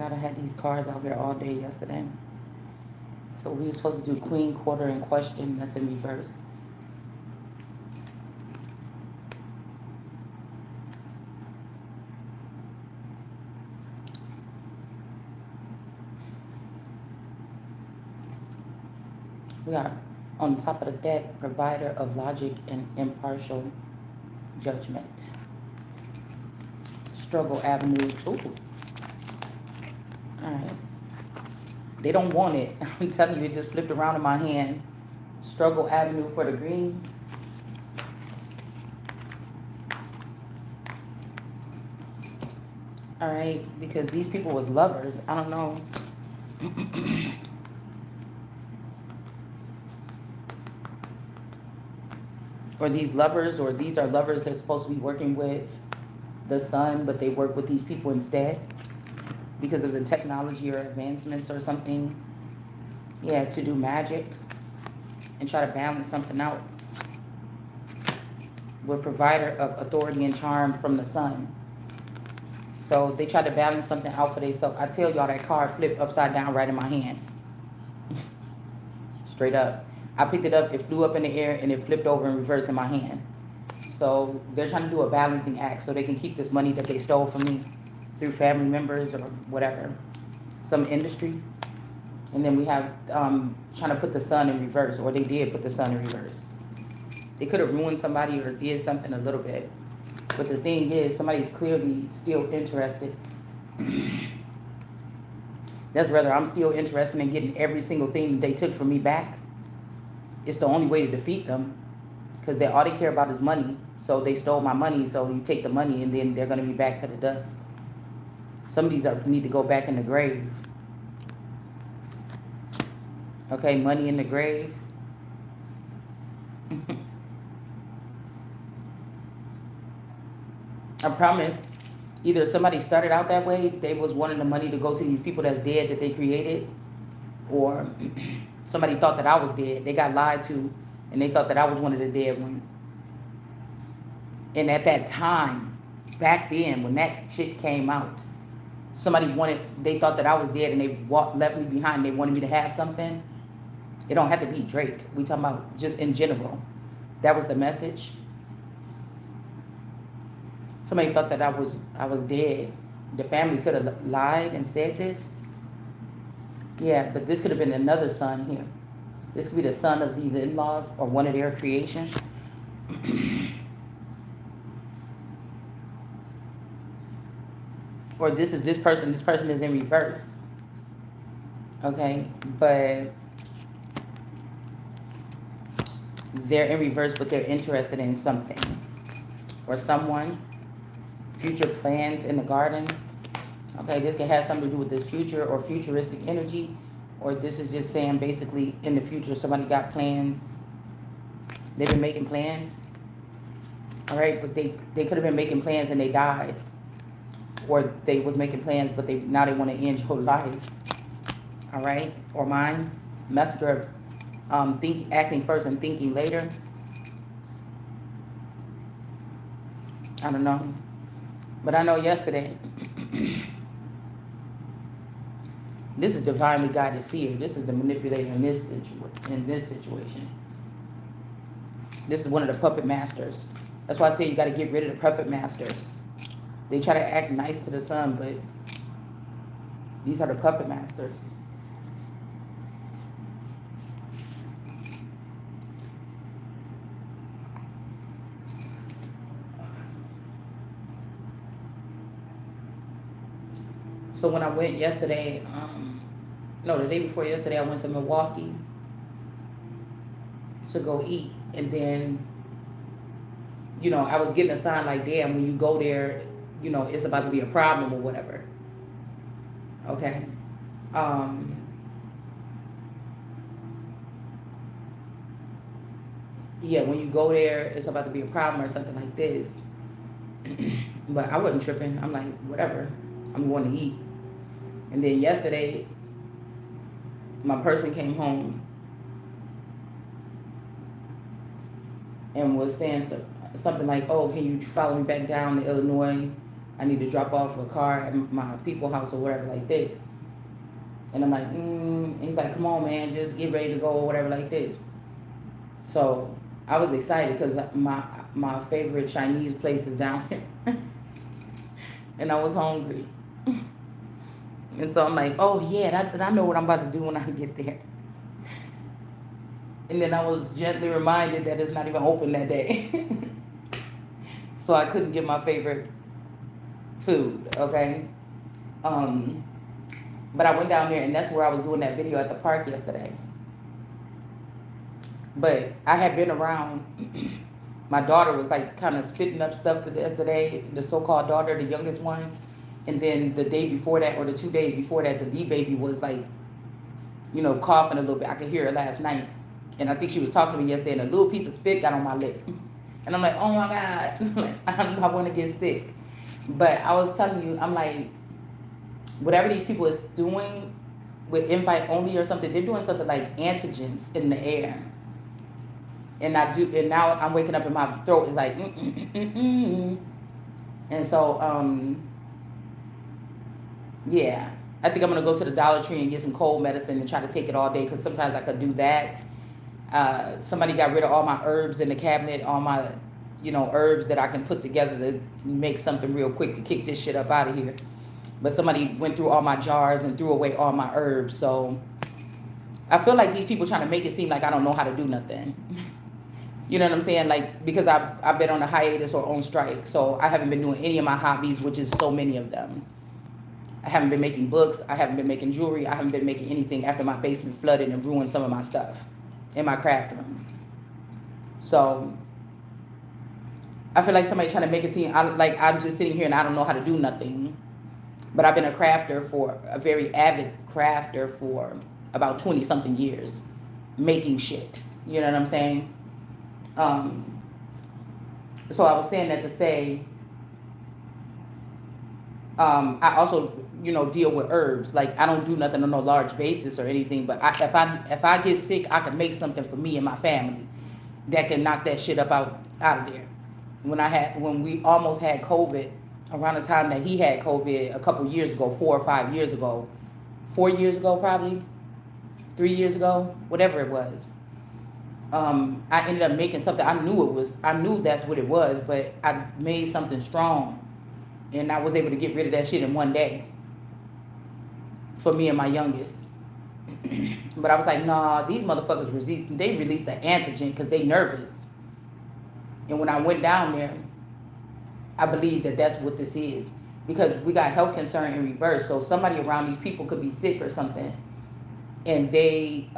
God, I had these cards out here all day yesterday. So we were supposed to do Queen, Quarter, and Question. That's in reverse. We got on top of the deck, Provider of Logic and Impartial Judgment. Struggle Avenue. Ooh. Alright. They don't want it. I'm telling you, it just flipped around in my hand. Struggle Avenue for the greens. Alright, because these people was lovers. I don't know. Or these lovers, or these are lovers that's supposed to be working with the sun, but they work with these people instead because of the technology or advancements or something. Yeah, to do magic and try to balance something out. We're provider of authority and charm from the sun. So they try to balance something out for themselves. I tell y'all, that card flipped upside down right in my hand. Straight up. I picked it up, it flew up in the air, and it flipped over in reverse in my hand. So they're trying to do a balancing act so they can keep this money that they stole from me through family members or whatever, some industry. And then we have trying to put the sun in reverse, or they did put the sun in reverse. They could have ruined somebody or did something a little bit. But the thing is, somebody's clearly still interested. That's whether I'm still interested in getting every single thing that they took from me back. It's the only way to defeat them, because all they care about is money. So they stole my money, so you take the money and then they're going to be back to the dust. Some of these need to go back in the grave. Okay, money in the grave. I promise, either somebody started out that way, they was wanting the money to go to these people that's dead that they created, or somebody thought that I was dead. They got lied to, and they thought that I was one of the dead ones. And at that time, back then, when that shit came out, they thought that I was dead, and they left me behind. They wanted me to have something. It don't have to be Drake. We talking about just in general. That was the message. Somebody thought that I was dead. The family could have lied and said this. Yeah, but this could have been another son here. This could be the son of these in-laws or one of their creations. Or this person is in reverse. Okay, but they're in reverse, but they're interested in something or someone. Future plans in the garden. Okay, this can have something to do with this future or futuristic energy, or this is just saying basically in the future somebody got plans. They've been making plans. All right, but they could have been making plans and they died, or they was making plans but now they want to end your life. All right, or mine. Messenger of acting first and thinking later. I don't know. But I know yesterday, this is divinely guided seer. This is the manipulator in this situation. This is one of the puppet masters. That's why I say you got to get rid of the puppet masters. They try to act nice to the sun, but these are the puppet masters. So when I went yesterday, the day before yesterday, I went to Milwaukee to go eat. And then, I was getting a sign like, damn, when you go there, it's about to be a problem or whatever. Okay. Yeah, when you go there, it's about to be a problem or something like this. But I wasn't tripping. I'm like, whatever. I'm going to eat. And then yesterday, my person came home and was saying something like, oh, can you follow me back down to Illinois? I need to drop off a car at my people house or whatever like this. And I'm like, he's like, come on, man, just get ready to go or whatever like this. So I was excited because my favorite Chinese place is down here. And I was hungry. And so I'm like, oh yeah, I know what I'm about to do when I get there. And then I was gently reminded that it's not even open that day. So I couldn't get my favorite food, okay? But I went down there, and that's where I was doing that video at the park yesterday. But I had been around. My daughter was like kind of spitting up stuff yesterday, the so-called daughter, the youngest one. And then the day before that, or the 2 days before that, the D baby was like, you know, coughing a little bit. I could hear her last night. And I think she was talking to me yesterday, and a little piece of spit got on my lip. And I'm like, oh my God, like, I want to get sick. But I was telling you, I'm like, whatever these people is doing with invite only or something, they're doing something like antigens in the air. And now I'm waking up and my throat is like, And so, yeah, I think I'm going to go to the Dollar Tree and get some cold medicine and try to take it all day, because sometimes I could do that. Somebody got rid of all my herbs in the cabinet, all my, herbs that I can put together to make something real quick to kick this shit up out of here. But somebody went through all my jars and threw away all my herbs. So I feel like these people trying to make it seem like I don't know how to do nothing. You know what I'm saying? Like, because I've been on a hiatus or on strike. So I haven't been doing any of my hobbies, which is so many of them. I haven't been making books. I haven't been making jewelry. I haven't been making anything after my basement flooded and ruined some of my stuff in my craft room. So I feel like somebody trying to make it seem like I'm just sitting here and I don't know how to do nothing. But I've been a very avid crafter for about 20 something years, making shit. You know what I'm saying? So I was saying that to say, I also, deal with herbs. Like, I don't do nothing on no large basis or anything, but if I get sick, I can make something for me and my family that can knock that shit up out of there. When we almost had COVID, around the time that he had COVID a couple years ago, 4 or 5 years ago, 4 years ago probably, 3 years ago, whatever it was. I ended up making something. I knew that's what it was, but I made something strong, and I was able to get rid of that shit in one day for me and my youngest. But I was like, nah, these motherfuckers released the antigen because they nervous. And when I went down there, I believe that that's what this is, because we got health concern in reverse. So somebody around these people could be sick or something, and they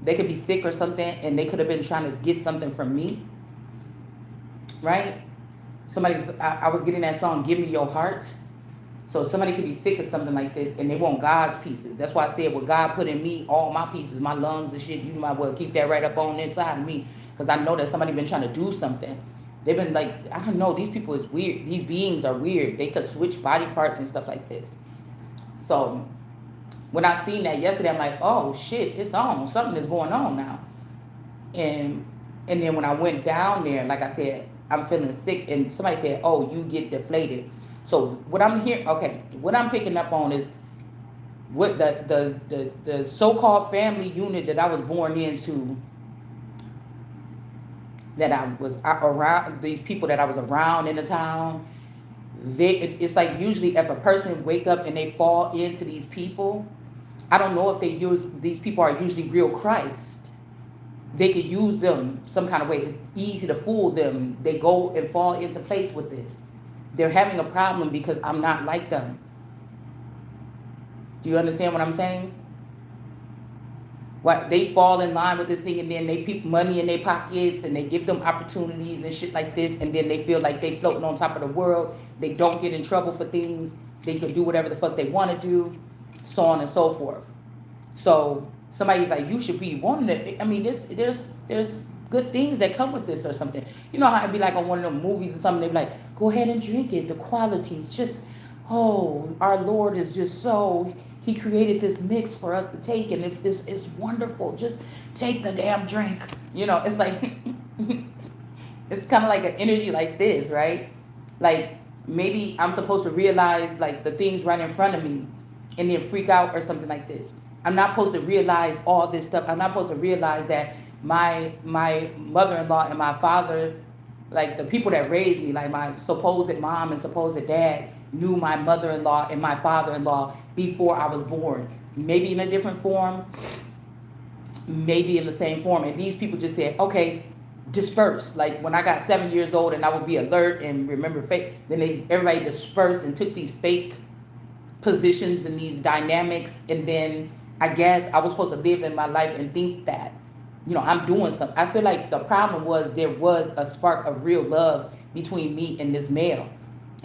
could be sick or something, and they could have been trying to get something from me, right? I was getting that song, Give Me Your Heart. So somebody could be sick or something like this, and they want God's pieces. That's why I said, what God put in me, all my pieces, my lungs and shit, you might well keep that right up on the inside of me, because I know that somebody been trying to do something. They've been like, I don't know, these people is weird. These beings are weird. They could switch body parts and stuff like this. So when I seen that yesterday, I'm like, oh shit, it's on. Something is going on now. And then when I went down there, like I said, I'm feeling sick, and somebody said, oh, you get deflated. So what I'm picking up on is what the so-called family unit that I was born into, that I was around, these people that I was around in the town, it's like usually if a person wake up and they fall into these people, I don't know if these people are usually real Christ. They could use them some kind of way. It's easy to fool them. They go and fall into place with this. They're having a problem because I'm not like them. Do you understand what I'm saying? What, they fall in line with this thing, and then they put money in their pockets, and they give them opportunities and shit like this, and then they feel like they floating on top of the world. They don't get in trouble for things. They can do whatever the fuck they want to do, so on and so forth. So somebody's like, you should be wanting it. I mean, there's good things that come with this or something. You know how it'd be like on one of them movies or something, they'd be like, go ahead and drink it. The quality's just, oh, our Lord is just so, he created this mix for us to take, and it's wonderful. Just take the damn drink. It's like, it's kind of like an energy like this, right? Like, Maybe I'm supposed to realize like the things right in front of me and then freak out or something like this. I'm not supposed to realize all this stuff. I'm not supposed to realize that my mother-in-law and my father, like the people that raised me, like my supposed mom and supposed dad, knew my mother-in-law and my father-in-law before I was born. Maybe in a different form, maybe in the same form. And these people just said, okay, disperse. Like when I got 7 years old and I would be alert and remember fake, then everybody dispersed and took these fake positions and these dynamics. And then I guess I was supposed to live in my life and think that, I'm doing something. I feel like the problem was there was a spark of real love between me and this male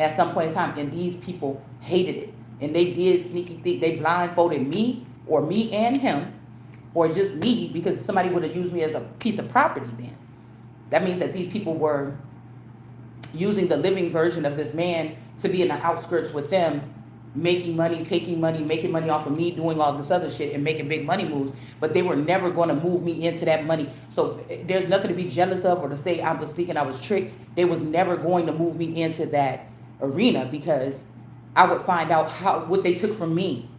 at some point in time. And these people hated it. And they did sneaky things. They blindfolded me or me and him or just me, because somebody would have used me as a piece of property then. That means that these people were using the living version of this man to be in the outskirts with them, making money, taking money, making money off of me, doing all this other shit and making big money moves. But they were never going to move me into that money. So there's nothing to be jealous of or to say I was thinking I was tricked. They was never going to move me into that arena, because I would find out what they took from me.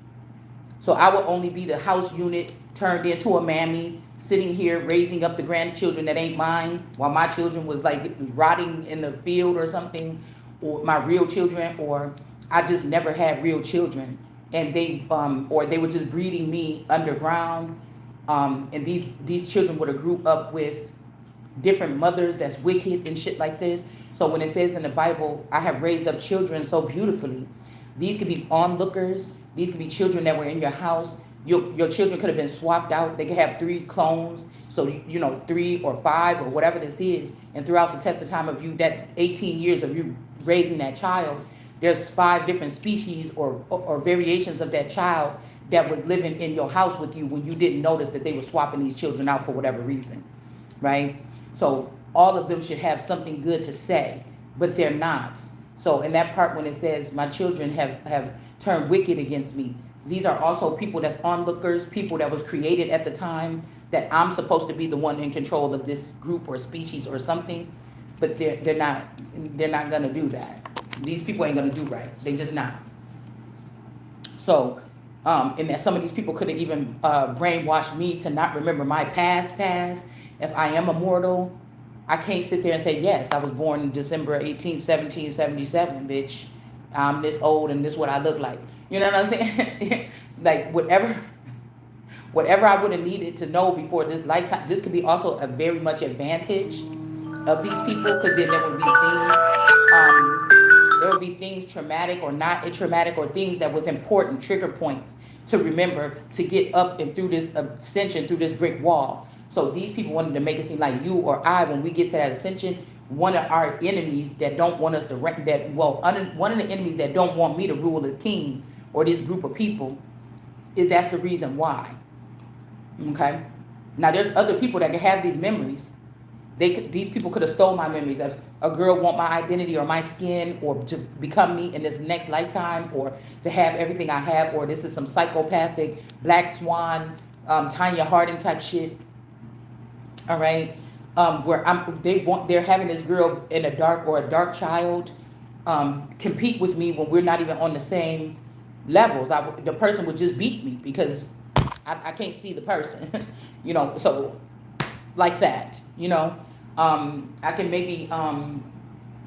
So I would only be the house unit turned into a mammy, sitting here raising up the grandchildren that ain't mine, while my children was like rotting in the field or something, or my real children, or I just never had real children, and they or they were just breeding me underground, and these children would have grew up with different mothers that's wicked and shit like this. So when it says in the Bible, I have raised up children so beautifully, these could be onlookers. These could be children that were in your house. Your children could have been swapped out. They could have 3 clones. So, 3 or 5 or whatever this is. And throughout the test of time of you, that 18 years of you raising that child, there's 5 different species or variations of that child that was living in your house with you when you didn't notice that they were swapping these children out for whatever reason, right? So all of them should have something good to say, but they're not. So in that part when it says, my children have turned wicked against me, these are also people that's onlookers, people that was created at the time that I'm supposed to be the one in control of this group or species or something, but they're not gonna do that. These people ain't gonna do right. They just not. So, and that some of these people could have even brainwashed me to not remember my past. If I am immortal, I can't sit there and say, yes, I was born December 18th, 1777, bitch. I'm this old and this is what I look like. You know what I'm saying? Like whatever I would have needed to know before this lifetime. This could be also a very much advantage of these people, because then there would be things traumatic or not traumatic, or things that was important, trigger points to remember to get up and through this ascension, through this brick wall. So these people wanted to make it seem like you or I, when we get to that ascension, one of our enemies that don't want us to one of the enemies that don't want me to rule as king or this group of people, that's the reason why. Okay. Now there's other people that can have these memories. These people could have stole my memories. If a girl want my identity or my skin, or to become me in this next lifetime, or to have everything I have, or this is some psychopathic black swan, Tanya Harding type shit. All right. Where they're having this girl in a dark child compete with me when we're not even on the same levels. The person would just beat me because I can't see the person, so like that, I can maybe,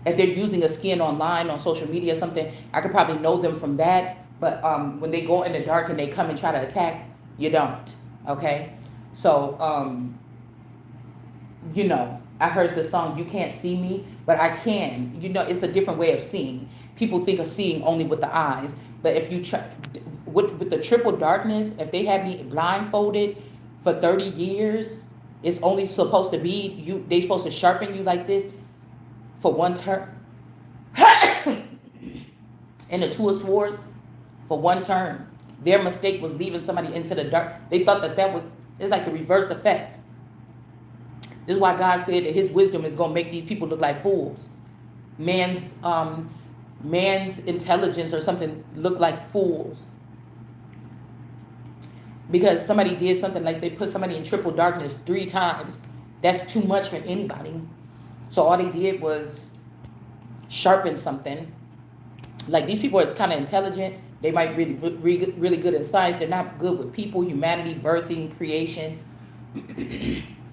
if they're using a skin online on social media or something, I could probably know them from that. But when they go in the dark and they come and try to attack, you don't. Okay. So, I heard the song, You Can't See Me, but I can. It's a different way of seeing. People think of seeing only with the eyes. But if you try, with the triple darkness, if they have me blindfolded for 30 years, it's only supposed to be they supposed to sharpen you like this for one turn. And the 2 of Swords for one turn. Their mistake was leaving somebody into the dark. They thought it's like the reverse effect. This is why God said that his wisdom is going to make these people look like fools. Man's intelligence or something look like fools. Because somebody did something like they put somebody in triple darkness 3 times. That's too much for anybody. So all they did was sharpen something Like these people are kind of intelligent. They might be really good in science. They're not good with people, humanity, birthing, creation.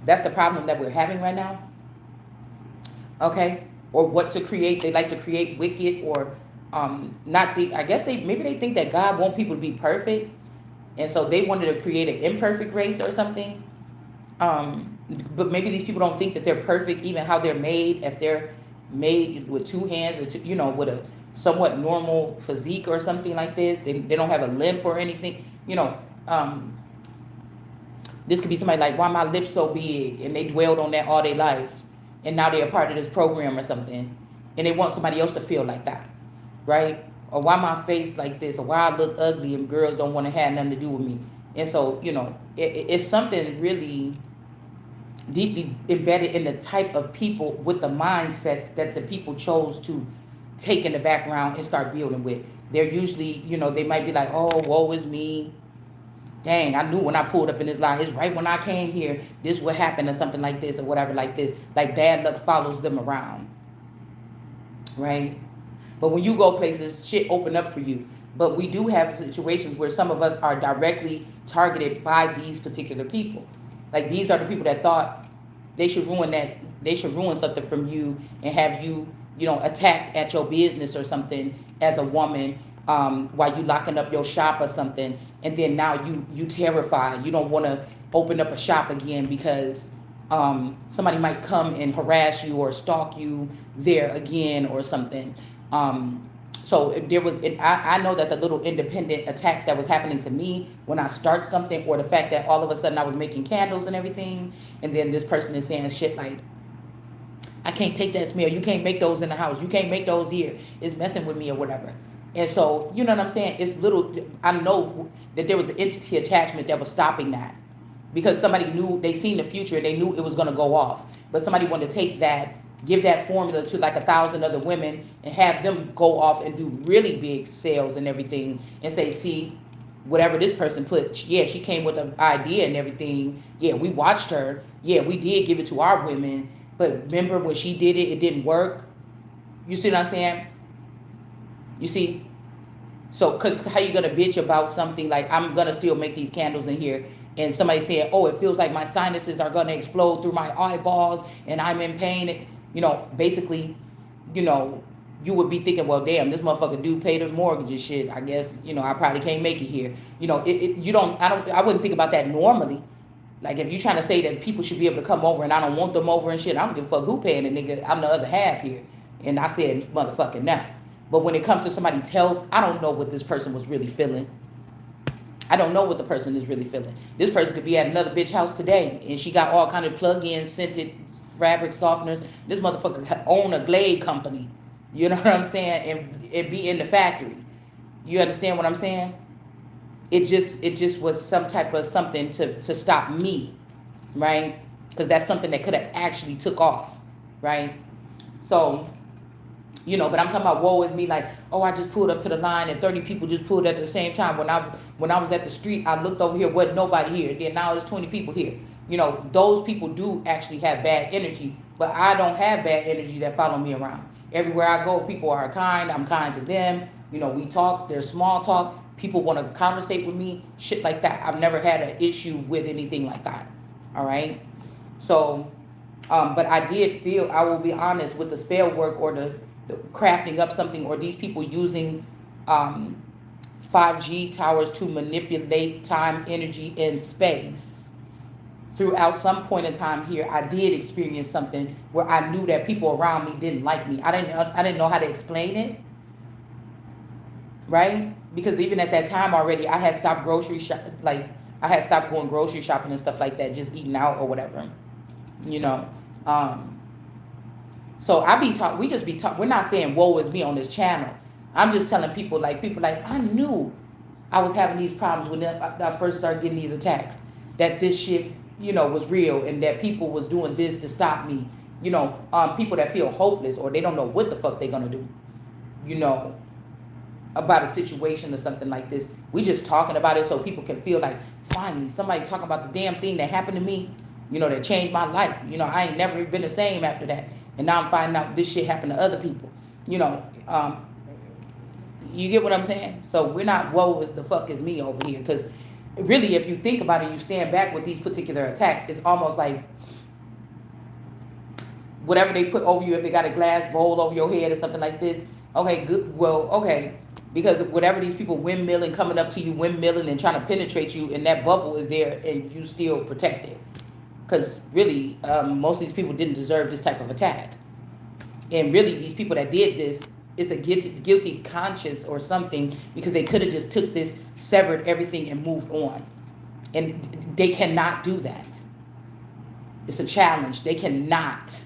That's the problem that we're having right now. Okay, or what to create. They like to create wicked or not. I guess maybe they think that God wants people to be perfect, and so they wanted to create an imperfect race or something. But maybe these people don't think that they're perfect, even how they're made. If they're made with two hands, or with a somewhat normal physique or something like this, they don't have a limp or anything. This could be somebody like, why my lips so big, and they dwelled on that all their life, and now they're a part of this program or something, and they want somebody else to feel like that, right? Or why my face like this, or why I look ugly, and girls don't want to have nothing to do with me. And so, it's something really deeply embedded in the type of people with the mindsets that the people chose to take in the background and start building with. They're usually, they might be like, oh, woe is me. Dang, I knew when I pulled up in this line, it's right when I came here, this would happen or something like this or whatever like this. Like bad luck follows them around, right? But when you go places, shit open up for you. But we do have situations where some of us are directly targeted by these particular people. Like these are the people that thought they should ruin something from you and have you, attacked at your business or something as a woman, while you locking up your shop or something, and then now you terrified. You don't want to open up a shop again because somebody might come and harass you or stalk you there again or something. So there was, I know that the little independent attacks that was happening to me when I start something, or the fact that all of a sudden I was making candles and everything, and then this person is saying shit like, I can't take that smell. You can't make those in the house. You can't make those here. It's messing with me or whatever. And so, you know what I'm saying? It's little, I know that there was an entity attachment that was stopping that, because somebody knew, they seen the future, and they knew it was going to go off. But somebody wanted to take that, give that formula to like 1,000 other women and have them go off and do really big sales and everything, and say, see, whatever this person put, yeah, she came with an idea and everything. Yeah, we watched her. Yeah, we did give it to our women. But remember when she did it, it didn't work. You see what I'm saying? You see? So, because how you going to bitch about something like, I'm going to still make these candles in here, and somebody saying, oh, it feels like my sinuses are going to explode through my eyeballs and I'm in pain. Basically, you would be thinking, well, damn, this motherfucker do pay the mortgage and shit. I guess, I probably can't make it here. I wouldn't think about that normally. Like, if you're trying to say that people should be able to come over and I don't want them over and shit, I don't give a fuck who paying the nigga. I'm the other half here. And I said motherfucking now. But when it comes to somebody's health, I don't know what this person was really feeling. I don't know what the person is really feeling. This person could be at another bitch house today, and she got all kind of plug-in scented fabric softeners. This motherfucker own a Glade company. You know what I'm saying? And it be in the factory. You understand what I'm saying? It just was some type of something to stop me, right? Because that's something that could have actually took off, right? So, but I'm talking about woe is me, like, oh, I just pulled up to the line and 30 people just pulled at the same time. When I was at the street, I looked over here, wasn't nobody here. Then now there's 20 people here. Those people do actually have bad energy, but I don't have bad energy that follow me around. Everywhere I go, people are kind. I'm kind to them. We talk. There's small talk. People want to conversate with me, shit like that. I've never had an issue with anything like that. All right. So, but I did feel, I will be honest, with the spell work or the crafting up something, or these people using 5G towers to manipulate time, energy, and space. Throughout some point in time here, I did experience something where I knew that people around me didn't like me. I didn't know how to explain it, right? Because even at that time already, I had stopped I had stopped going grocery shopping and stuff like that, just eating out or whatever, So we just be talking. We're not saying woe is me on this channel. I'm just telling people like, I knew I was having these problems when I first started getting these attacks, that this shit, was real, and that people was doing this to stop me. People that feel hopeless, or they don't know what the fuck they're going to do, about a situation or something like this. We just talking about it so people can feel like, finally, somebody talking about the damn thing that happened to me, that changed my life. I ain't never been the same after that. And now I'm finding out this shit happened to other people. You get what I'm saying? So we're not woe as the fuck is me over here. Because really, if you think about it, you stand back with these particular attacks, it's almost like whatever they put over you, if they got a glass bowl over your head or something like this, okay, good, well, okay. Because whatever these people windmilling, coming up to you, windmilling and trying to penetrate you, and that bubble is there and you still protected. Because really, most of these people didn't deserve this type of attack. And really, these people that did this, it's a guilty conscience or something, because they could have just took this, severed everything, and moved on. And they cannot do that. It's a challenge. They cannot.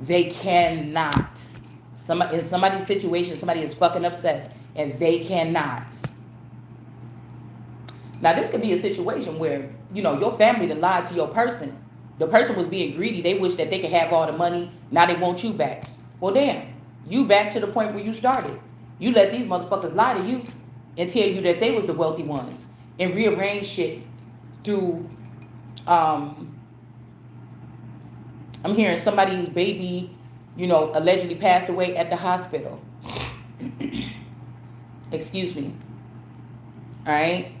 They cannot. In somebody's situation, somebody is fucking obsessed, and they cannot. Now, this could be a situation where, your family done lied to your person. The person was being greedy. They wish that they could have all the money. Now they want you back. Well, damn. You back to the point where you started. You let these motherfuckers lie to you and tell you that they was the wealthy ones and rearrange shit through, I'm hearing somebody's baby, allegedly passed away at the hospital. Excuse me. All right.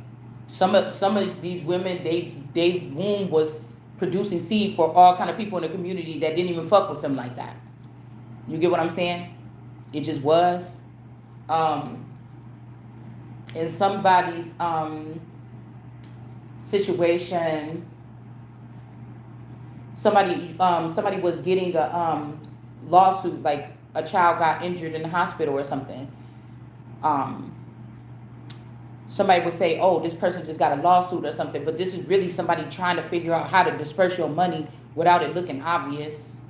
Some of these women, they womb was producing seed for all kind of people in the community that didn't even fuck with them like that. You get what I'm saying? It just was. In somebody's situation, somebody was getting a lawsuit, like a child got injured in the hospital or something. Somebody would say, oh, this person just got a lawsuit or something, but this is really somebody trying to figure out how to disperse your money without it looking obvious.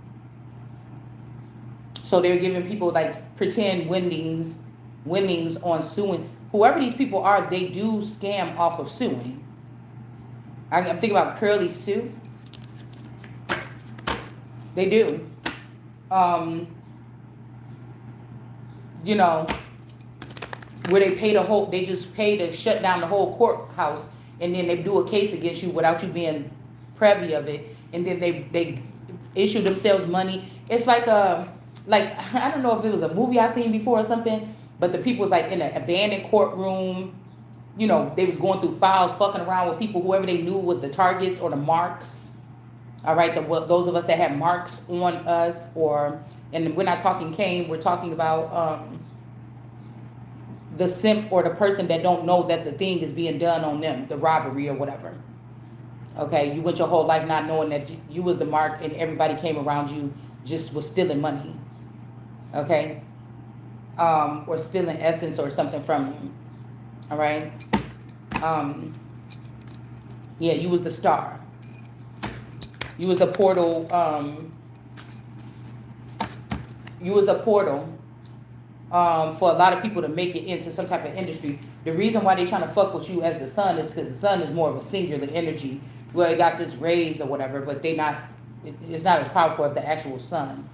So they're giving people like pretend winnings on suing. Whoever these people are, they do scam off of suing. I'm thinking about Curly Sue. They do. Where they just pay to shut down the whole courthouse, and then they do a case against you without you being privy of it, and then they issue themselves money. It's like I don't know if it was a movie I seen before or something, but the people was like in an abandoned courtroom. They was going through files, fucking around with people, whoever they knew was the targets or the marks. All right, those of us that had marks on us, and we're not talking Cain, we're talking about the simp or the person that don't know that the thing is being done on them, the robbery or whatever. Okay, you went your whole life not knowing that you was the mark, and everybody came around you just was stealing money. Okay, or stealing essence or something from you. All right. Yeah, you was the star. You was a portal. You was a portal for a lot of people to make it into some type of industry. The reason why they trying to fuck with you as the sun is because the sun is more of a singular energy. Well, it got its rays or whatever, but it's not as powerful as the actual sun.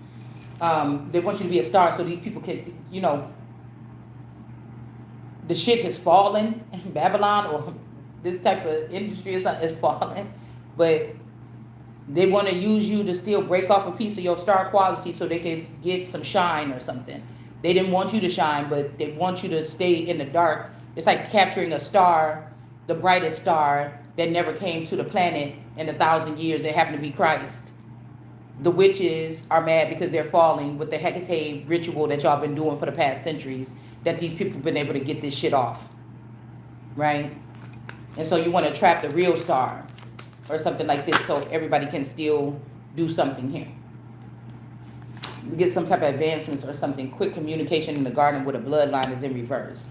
They want you to be a star so these people can, the shit has fallen in Babylon, or this type of industry is falling, but they want to use you to still break off a piece of your star quality so they can get some shine or something. They didn't want you to shine, but they want you to stay in the dark. It's like capturing a star, the brightest star that never came to the planet in 1,000 years. It happened to be Christ. The witches are mad because they're falling with the Hecate ritual that y'all been doing for the past centuries, that these people been able to get this shit off, right? And so you want to trap the real star or something like this so everybody can still do something here. Get some type of advancements or something. Quick communication in the garden where the bloodline is in reverse.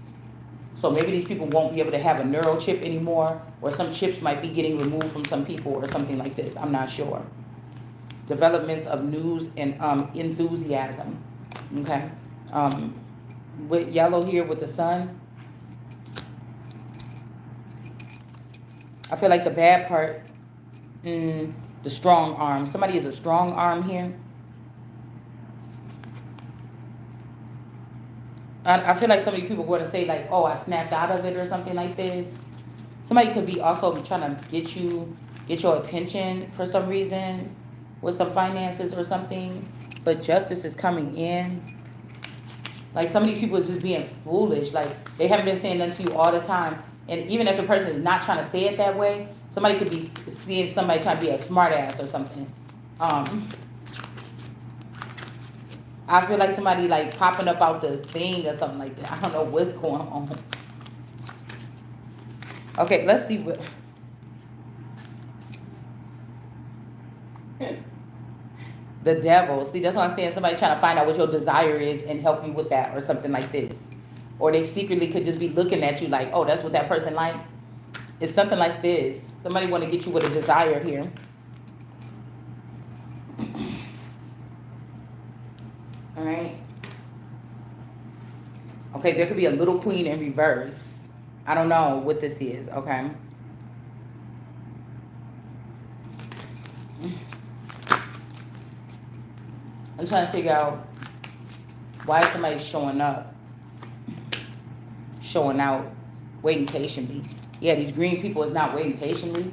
So maybe these people won't be able to have a neural chip anymore, or some chips might be getting removed from some people or something like this. I'm not sure. Developments of news and enthusiasm. Okay. With yellow here with the sun. I feel like the bad part, the strong arm. Somebody is a strong arm here. I feel like some of you people were to say like, oh, I snapped out of it or something like this. Somebody could be also trying to get your attention for some reason with some finances or something. But justice is coming in. Like some of these people is just being foolish. Like they haven't been saying nothing to you all this time. And even if the person is not trying to say it that way, somebody could be seeing somebody trying to be a smart ass or something. I feel like somebody like popping up out this thing or something like that. I don't know what's going on. Okay, let's see what the devil. See, that's what I'm saying. Somebody trying to find out what your desire is and help you with that or something like this. Or they secretly could just be looking at you like, oh, that's what that person like. It's something like this. Somebody want to get you with a desire here. All right. Okay, there could be a little queen in reverse. I don't know what this is, okay? I'm trying to figure out why somebody's showing up, showing out, waiting patiently. Yeah, these green people is not waiting patiently.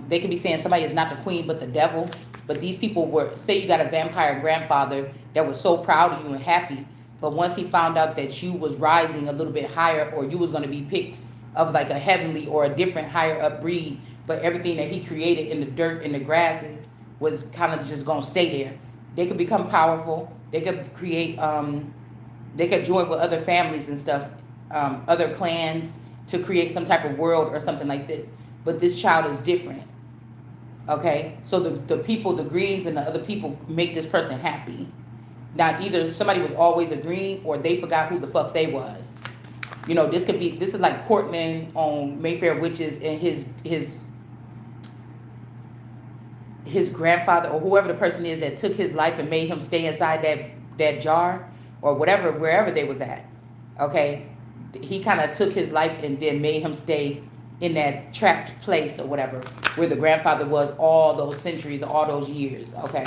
They could be saying somebody is not the queen but the devil. But these people were, say you got a vampire grandfather that was so proud of you and happy. But once he found out that you was rising a little bit higher, or you was going to be picked of like a heavenly or a different higher up breed, but everything that he created in the dirt and the grasses was kind of just going to stay there. They could become powerful. They could create, they could join with other families and stuff, other clans to create some type of world or something like this. But this child is different. Okay, so the people, the greens and the other people make this person happy. Now, either somebody was always a green or they forgot who the fuck they was. You know, this is like Portland on Mayfair Witches and his grandfather or whoever the person is that took his life and made him stay inside that jar or whatever, wherever they was at. Okay, he kind of took his life and then made him stay in that trapped place or whatever, where the grandfather was all those centuries, all those years, okay?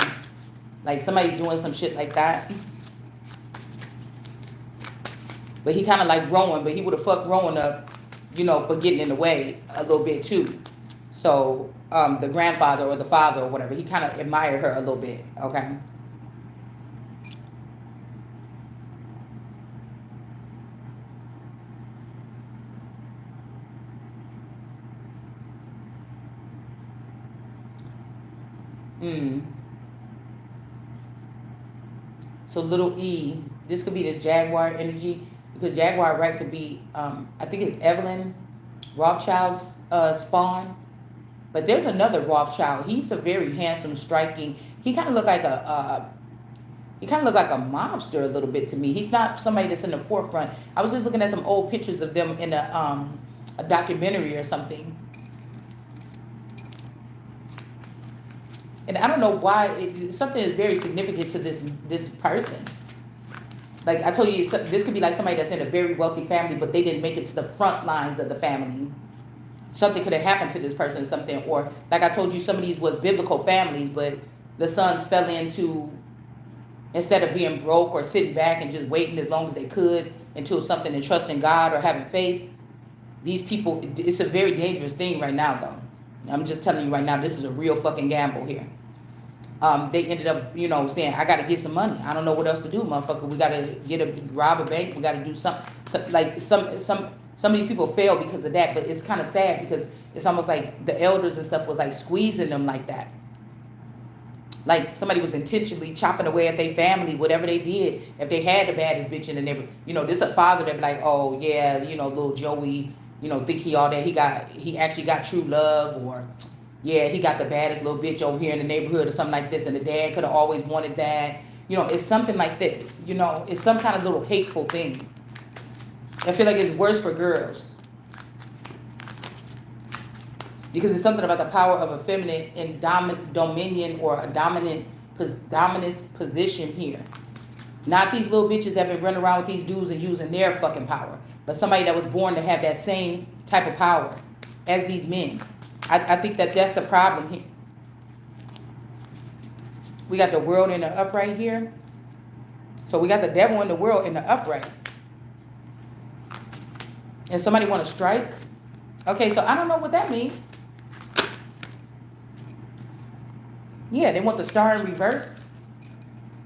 Like somebody's doing some shit like that. But he kind of like Rowan, but he would have fucked Rowan up, you know, for getting in the way a little bit too. So the grandfather or the father or whatever, he kind of admired her a little bit, okay? So little E, this could be this Jaguar energy, because Jaguar, right, could be, I think it's Evelyn Rothschild's spawn. But there's another Rothschild. He's a very handsome, striking. He kind of looked like a mobster a little bit to me. He's not somebody that's in the forefront. I was just looking at some old pictures of them in a documentary or something. And I don't know why, something is very significant to this person. Like I told you, this could be like somebody that's in a very wealthy family, but they didn't make it to the front lines of the family. Something could have happened to this person or something. Or like I told you, some of these was biblical families, but the sons fell into, instead of being broke or sitting back and just waiting as long as they could until something and trusting God or having faith. These people, it's a very dangerous thing right now, though. I'm just telling you right now, this is a real fucking gamble here. They ended up, you know, saying, I got to get some money. I don't know what else to do, motherfucker. We got to rob a bank. We got to do something. Like some of these people fail because of that, but it's kind of sad because it's almost like the elders and stuff was like squeezing them like that. Like somebody was intentionally chopping away at their family, whatever they did. If they had the baddest bitch in the neighborhood, you know, this a father that be like, oh yeah, you know, little Joey, you know, think he all that. He actually got true love, or yeah, he got the baddest little bitch over here in the neighborhood or something like this, and the dad could have always wanted that. You know, it's something like this. You know, it's some kind of little hateful thing. I feel like it's worse for girls. Because it's something about the power of a feminine and dominion or a dominant position here. Not these little bitches that been running around with these dudes and using their fucking power, but somebody that was born to have that same type of power as these men. I think that's the problem here. We got the world in the upright here. So we got the devil in the world in the upright. And somebody want to strike? Okay, so I don't know what that means. Yeah, they want the star in reverse.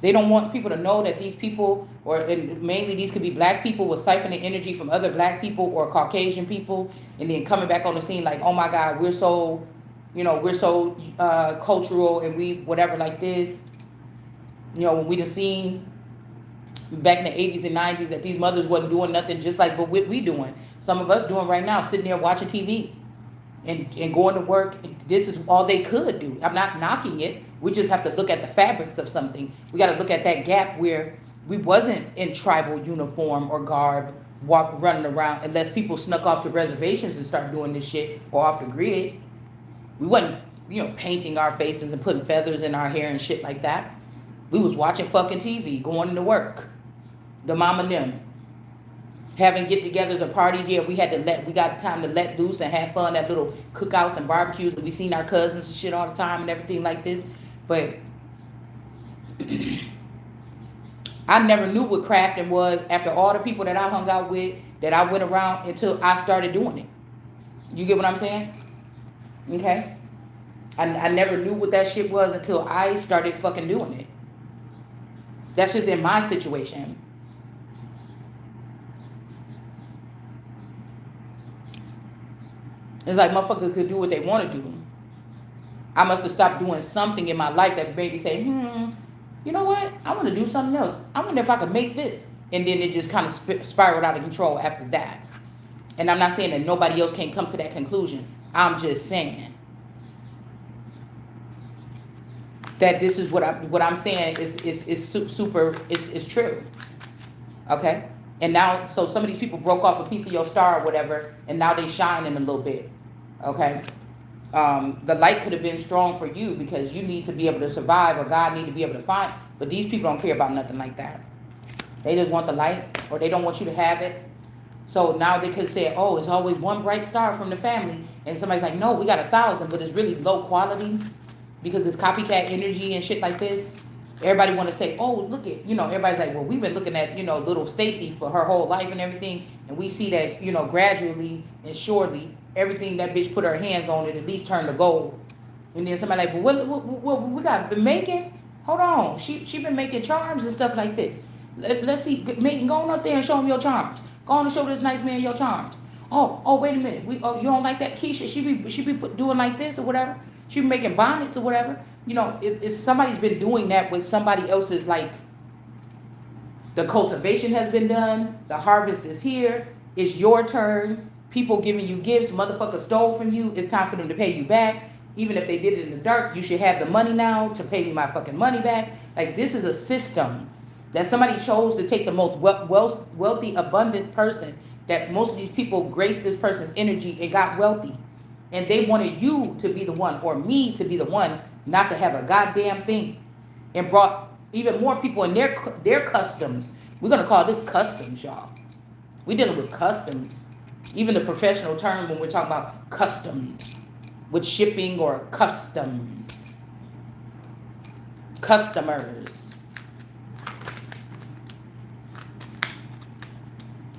They don't want people to know that these people, or and mainly these could be black people, was siphoning energy from other black people or Caucasian people, and then coming back on the scene like, oh my God, we're so, we're so cultural and we whatever like this. When we just seen back in the 80s and 90s that these mothers wasn't doing nothing just like what we doing. Some of us doing right now, sitting there watching TV and going to work. This is all they could do. I'm not knocking it. We just have to look at the fabrics of something. We got to look at that gap where we wasn't in tribal uniform or garb, running around, unless people snuck off to reservations and start doing this shit, or off the grid. We wasn't, painting our faces and putting feathers in our hair and shit like that. We was watching fucking TV, going to work. The mom and them having get-togethers or parties. Yeah, we got time to let loose and have fun at little cookouts and barbecues. And we seen our cousins and shit all the time and everything like this. But I never knew what crafting was after all the people that I hung out with, that I went around, until I started doing it. You get what I'm saying? Okay? I never knew what that shit was until I started fucking doing it. That's just in my situation. It's like motherfuckers could do what they want to do. I must have stopped doing something in my life that made me say, you know what? I want to do something else. I wonder if I could make this. And then it just kind of spiraled out of control after that. And I'm not saying that nobody else can't come to that conclusion. I'm just saying that this is what I'm saying is super, is true. Okay? And now, so some of these people broke off a piece of your star or whatever, and now they shining a little bit. Okay? The light could have been strong for you because you need to be able to survive, or God need to be able to find. But these people don't care about nothing like that. They just want the light, or they don't want you to have it. So now they could say, oh, it's always one bright star from the family. And somebody's like, no, we got 1,000, but it's really low quality because it's copycat energy and shit like this. Everybody want to say, oh, look at, everybody's like, well, we've been looking at, little Stacy for her whole life and everything. And we see that, gradually and surely, everything that bitch put her hands on it at least turned to gold. And then somebody like, well, what we got been making? Hold on. She been making charms and stuff like this. Let's see. Go on up there and show him your charms. Go on and show this nice man your charms. Oh, wait a minute. You don't like that Keisha? She be doing like this or whatever. She be making bonnets or whatever. It's somebody's been doing that with somebody else's, like, the cultivation has been done. The harvest is here. It's your turn. People giving you gifts. Motherfuckers stole from you. It's time for them to pay you back. Even if they did it in the dark, you should have the money now to pay me my fucking money back. Like, this is a system that somebody chose to take the most wealthy, abundant person, that most of these people graced this person's energy and got wealthy. And they wanted you to be the one, or me to be the one, not to have a goddamn thing. And brought even more people in their customs. We're going to call this customs, y'all. We're dealing with customs. Even the professional term when we're talking about customs, with shipping or customs. Customers.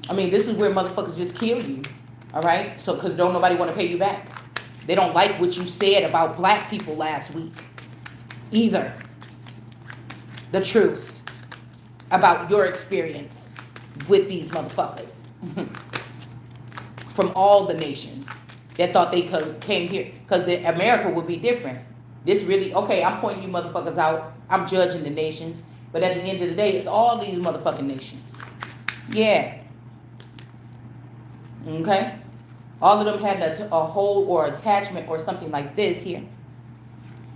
I mean, this is where motherfuckers just kill you. All right? So, because don't nobody want to pay you back. They don't like what you said about black people last week either. The truth about your experience with these motherfuckers from all the nations that thought they came here. Because America would be different. This really, okay, I'm pointing you motherfuckers out. I'm judging the nations. But at the end of the day, it's all these motherfucking nations. Yeah. Okay? All of them had a hold or attachment or something like this here.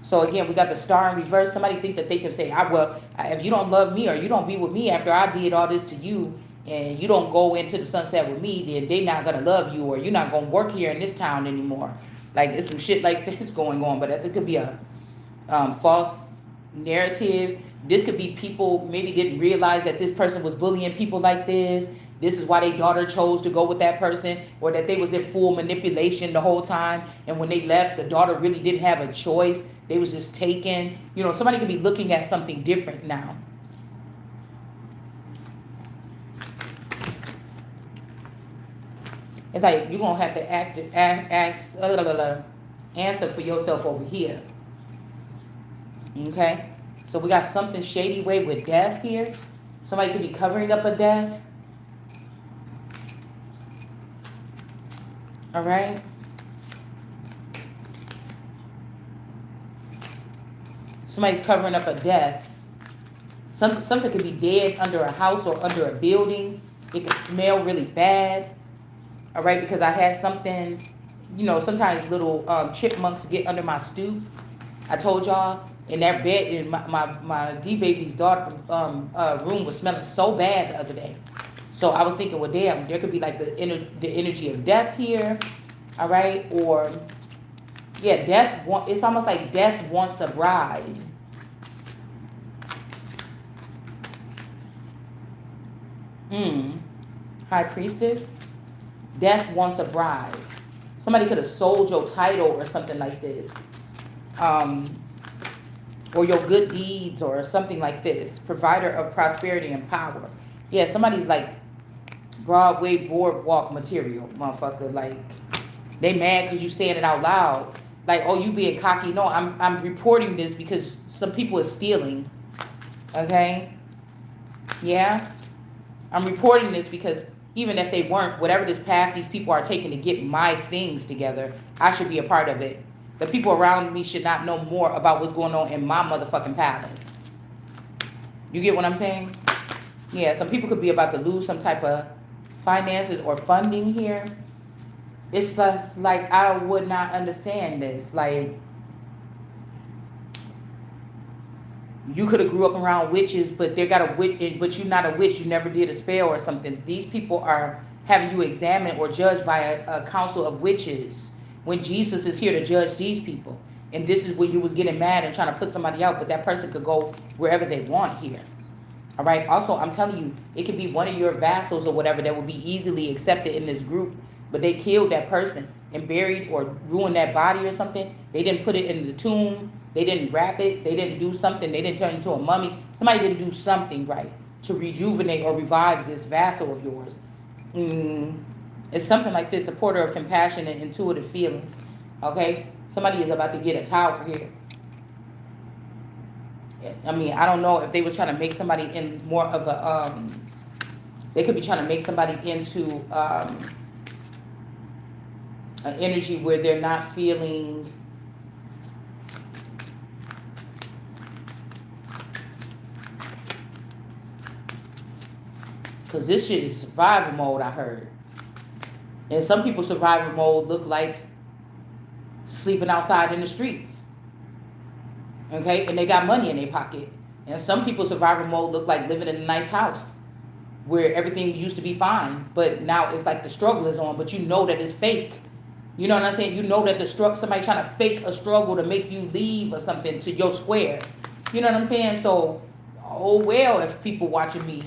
So again, we got the star in reverse. Somebody think that they can say, if you don't love me or you don't be with me after I did all this to you and you don't go into the sunset with me, then they not going to love you, or you're not going to work here in this town anymore. Like, there's some shit like this going on. But that could be a false narrative. This could be people maybe didn't realize that this person was bullying people like this. This is why their daughter chose to go with that person, or that they was in full manipulation the whole time. And when they left, the daughter really didn't have a choice. They was just taken. Somebody could be looking at something different now. It's like you're going to have to answer for yourself over here. Okay? So we got something shady way with death here. Somebody could be covering up a death. All right. Somebody's covering up a death. Something could be dead under a house or under a building. It could smell really bad. All right, because I had something, sometimes little chipmunks get under my stoop. I told y'all in that bed, in my D baby's daughter room was smelling so bad the other day. So I was thinking, well, damn, there could be like the energy of death here. All right, or yeah, death. It's almost like death wants a bride. High priestess. Death wants a bride. Somebody could have sold your title or something like this. Or your good deeds or something like this. Provider of prosperity and power. Yeah, somebody's like Broadway boardwalk material, motherfucker. Like, they mad because you saying it out loud. Like, oh, you being cocky. No, I'm reporting this because some people are stealing. Okay? Yeah? I'm reporting this because even if they weren't, whatever this path these people are taking to get my things together, I should be a part of it. The people around me should not know more about what's going on in my motherfucking palace. You get what I'm saying? Yeah, some people could be about to lose some type of finances or funding here. It's just like, I would not understand this. Like, you could have grew up around witches, but they got a witch, but you're not a witch. You never did a spell or something. These people are having you examined or judged by a council of witches when Jesus is here to judge these people. And this is when you was getting mad and trying to put somebody out, but that person could go wherever they want here. All right. Also, I'm telling you, it could be one of your vassals or whatever that would be easily accepted in this group, but they killed that person and buried or ruined that body or something. They didn't put it in the tomb. They didn't wrap it. They didn't do something. They didn't turn it into a mummy. Somebody didn't do something right to rejuvenate or revive this vassal of yours. It's something like this, supporter of compassion and intuitive feelings. Okay? Somebody is about to get a tower here. I mean, I don't know if they were trying to make somebody in more of a, they could be trying to make somebody into an energy where they're not feeling because this shit is survival mode, I heard. And some people survival mode look like sleeping outside in the streets. Okay? And they got money in their pocket. And some people survival mode look like living in a nice house where everything used to be fine, but now it's like the struggle is on, but you know that it's fake. You know what I'm saying? You know that the struggle, somebody trying to fake a struggle to make you leave or something to your square. You know what I'm saying? So, oh well, if people watching me,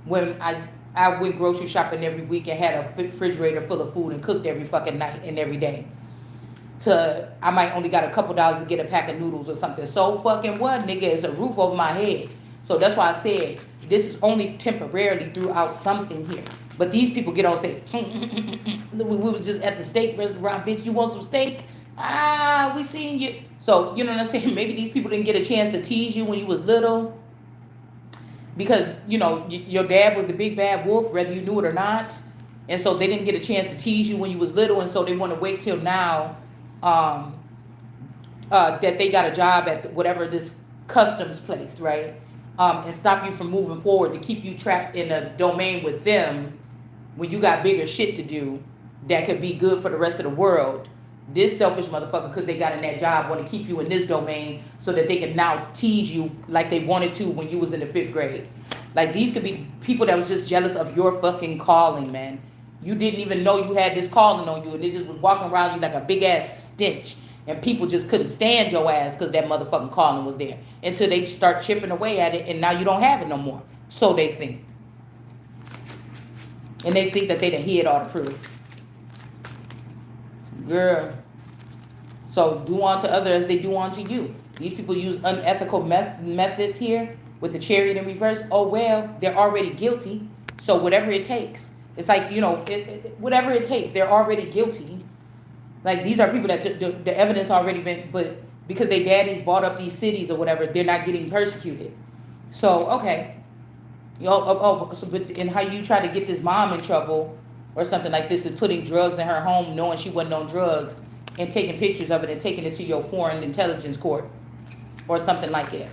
when I went grocery shopping every week and had a refrigerator full of food and cooked every fucking night and every day. I might only got a couple dollars to get a pack of noodles or something. So fucking what, nigga? It's a roof over my head. So that's why I said this is only temporarily throughout something here. But these people get on and say, we was just at the steak restaurant, bitch. You want some steak? We seen you. So you know what I'm saying? Maybe these people didn't get a chance to tease you when you was little. Because, your dad was the big bad wolf, whether you knew it or not. And so they didn't get a chance to tease you when you was little. And so they want to wait till now that they got a job at whatever this customs place, right? And stop you from moving forward to keep you trapped in a domain with them when you got bigger shit to do that could be good for the rest of the world. This selfish motherfucker, because they got in that job, want to keep you in this domain so that they can now tease you like they wanted to when you was in the 5th grade. Like, these could be people that was just jealous of your fucking calling, man. You didn't even know you had this calling on you, and they just was walking around you like a big-ass stench. And people just couldn't stand your ass because that motherfucking calling was there. Until they start chipping away at it, and now you don't have it no more. So they think. And they think that they done hid all the proof. Girl. So do unto others as they do unto you. These people use unethical methods here with the chariot in reverse. Oh, well, they're already guilty. So whatever it takes. It's like, whatever it takes, they're already guilty. Like, these are people that the evidence already been, but because their daddies bought up these cities or whatever, they're not getting persecuted. So, okay. So, but and how you try to get this mom in trouble or something like this is putting drugs in her home, knowing she wasn't on drugs, and taking pictures of it and taking it to your foreign intelligence court or something like that.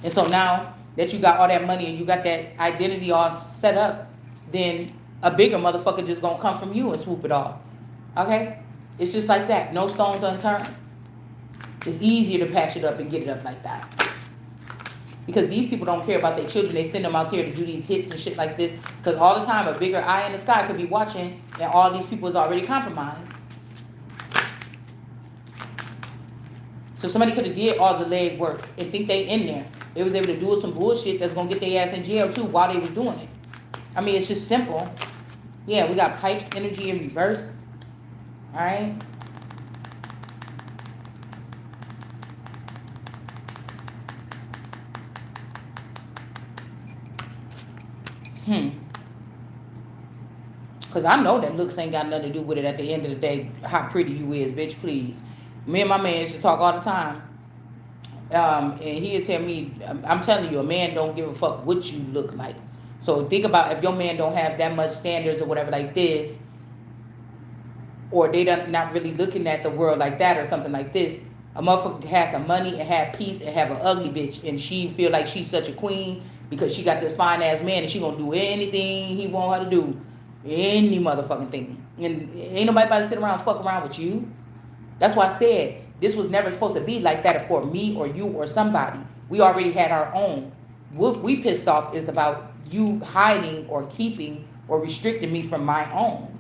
And so now that you got all that money and you got that identity all set up, then a bigger motherfucker just gonna come from you and swoop it off. Okay? It's just like that. No stones unturned. It's easier to patch it up and get it up like that. Because these people don't care about their children. They send them out here to do these hits and shit like this. Because all the time, a bigger eye in the sky could be watching, and all these people is already compromised. So somebody could have did all the leg work and think they in there. They was able to do some bullshit that's going to get their ass in jail, too, while they was doing it. I mean, it's just simple. Yeah, we got pipes, energy in reverse. All right? Because I know that looks ain't got nothing to do with it at the end of the day. How pretty you is, bitch, please. Me and my man used to talk all the time. And he'd tell me, I'm telling you, a man don't give a fuck what you look like. So think about if your man don't have that much standards or whatever like this, or they not really looking at the world like that or something like this. A motherfucker has some money and have peace and have an ugly bitch, and she feel like she's such a queen because she got this fine ass man and she gonna do anything he want her to do. Any motherfucking thing. And ain't nobody about to sit around and fuck around with you. That's why I said this was never supposed to be like that for me or you or somebody. We already had our own. What we pissed off is about you hiding or keeping or restricting me from my own.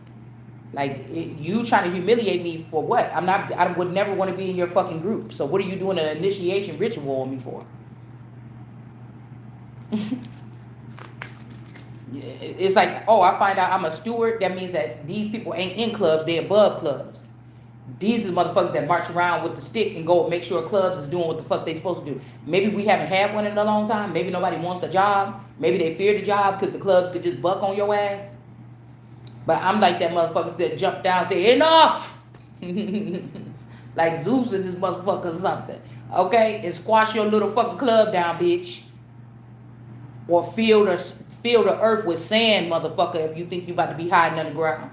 Like, you trying to humiliate me for what? I would never want to be in your fucking group. So what are you doing an initiation ritual on me for? It's like, oh, I find out I'm a steward. That means that these people ain't in clubs. They above clubs. These are motherfuckers that march around with the stick and go make sure clubs is doing what the fuck they supposed to do. Maybe we haven't had one in a long time. Maybe nobody wants the job. Maybe they fear the job because the clubs could just buck on your ass. But I'm like that motherfucker said, jump down and say, enough! Like Zeus and this motherfucker or something. Okay? And squash your little fucking club down, bitch. Or fill the earth with sand, motherfucker, if you think you about to be hiding underground.